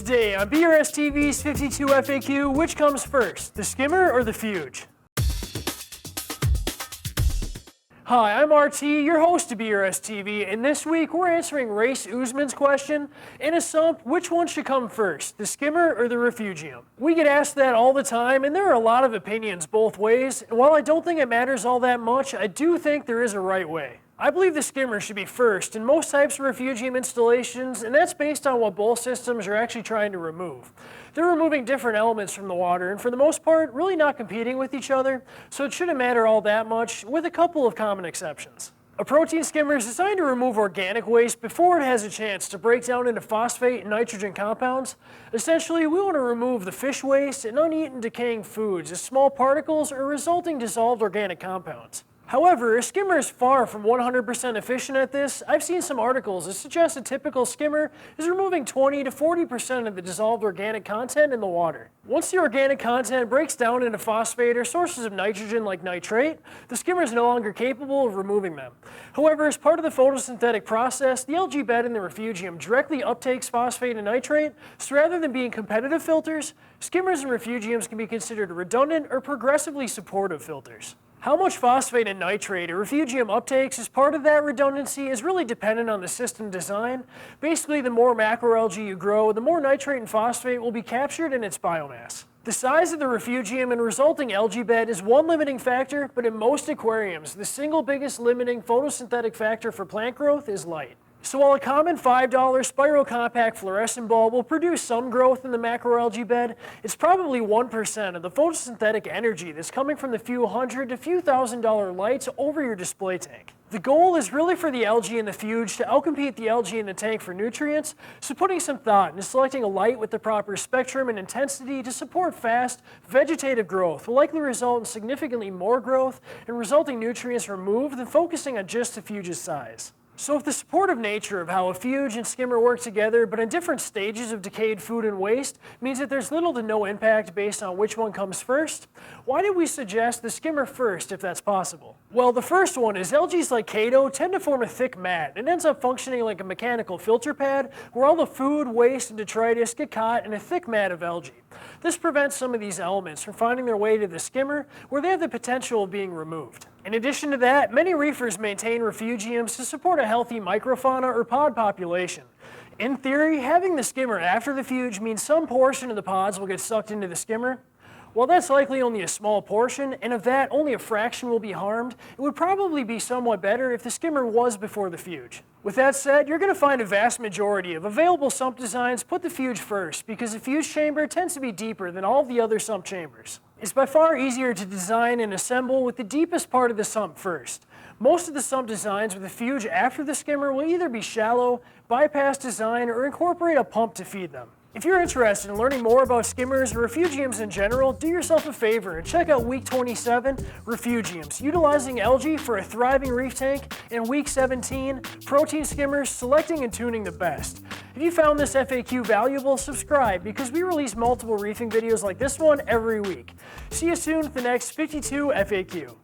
Today on BRStv's 52 FAQ, which comes first, the skimmer or the fuge? Hi, I'm RT, your host of BRStv, and this week we're answering Raees Usman's question, in a sump, which one should come first, the skimmer or the refugium? We get asked that all the time, and there are a lot of opinions both ways, and while I don't think it matters all that much, I do think there is a right way. I believe the skimmer should be first in most types of refugium installations, and that's based on what both systems are actually trying to remove. They're removing different elements from the water, and for the most part, really not competing with each other, so it shouldn't matter all that much, with a couple of common exceptions. A protein skimmer is designed to remove organic waste before it has a chance to break down into phosphate and nitrogen compounds. Essentially, we want to remove the fish waste and uneaten decaying foods as small particles or resulting dissolved organic compounds. However, a skimmer is far from 100% efficient at this. I've seen some articles that suggest a typical skimmer is removing 20 to 40% of the dissolved organic content in the water. Once the organic content breaks down into phosphate or sources of nitrogen like nitrate, the skimmer is no longer capable of removing them. However, as part of the photosynthetic process, the algae bed in the refugium directly uptakes phosphate and nitrate, so rather than being competitive filters, skimmers and refugiums can be considered redundant or progressively supportive filters. How much phosphate and nitrate a refugium uptakes as part of that redundancy is really dependent on the system design. Basically, the more macroalgae you grow, the more nitrate and phosphate will be captured in its biomass. The size of the refugium and resulting algae bed is one limiting factor, but in most aquariums, the single biggest limiting photosynthetic factor for plant growth is light. So while a common $5 spiral compact fluorescent bulb will produce some growth in the macroalgae bed, it's probably 1% of the photosynthetic energy that's coming from the few hundred to few $1,000 lights over your display tank. The goal is really for the algae in the fuge to outcompete the algae in the tank for nutrients, so putting some thought into selecting a light with the proper spectrum and intensity to support fast, vegetative growth will likely result in significantly more growth and resulting nutrients removed than focusing on just the fuge's size. So if the supportive nature of how a fuge and skimmer work together, but in different stages of decayed food and waste, means that there's little to no impact based on which one comes first, why did we suggest the skimmer first if that's possible? Well, the first one is algae like Chaeto tend to form a thick mat and ends up functioning like a mechanical filter pad where all the food, waste, and detritus get caught in a thick mat of algae. This prevents some of these elements from finding their way to the skimmer where they have the potential of being removed. In addition to that, many reefers maintain refugiums to support a healthy microfauna or pod population. In theory, having the skimmer after the fuge means some portion of the pods will get sucked into the skimmer. While that's likely only a small portion, and of that only a fraction will be harmed, it would probably be somewhat better if the skimmer was before the fuge. With that said, you're going to find a vast majority of available sump designs put the fuge first because the fuge chamber tends to be deeper than all of the other sump chambers. It's by far easier to design and assemble with the deepest part of the sump first. Most of the sump designs with a fuge after the skimmer will either be shallow, bypass design, or incorporate a pump to feed them. If you're interested in learning more about skimmers or refugiums in general, do yourself a favor and check out Week 27, Refugiums, utilizing algae for a thriving reef tank, and Week 17, Protein Skimmers, selecting and tuning the best. If you found this FAQ valuable, subscribe because we release multiple reefing videos like this one every week. See you soon with the next 52 FAQ.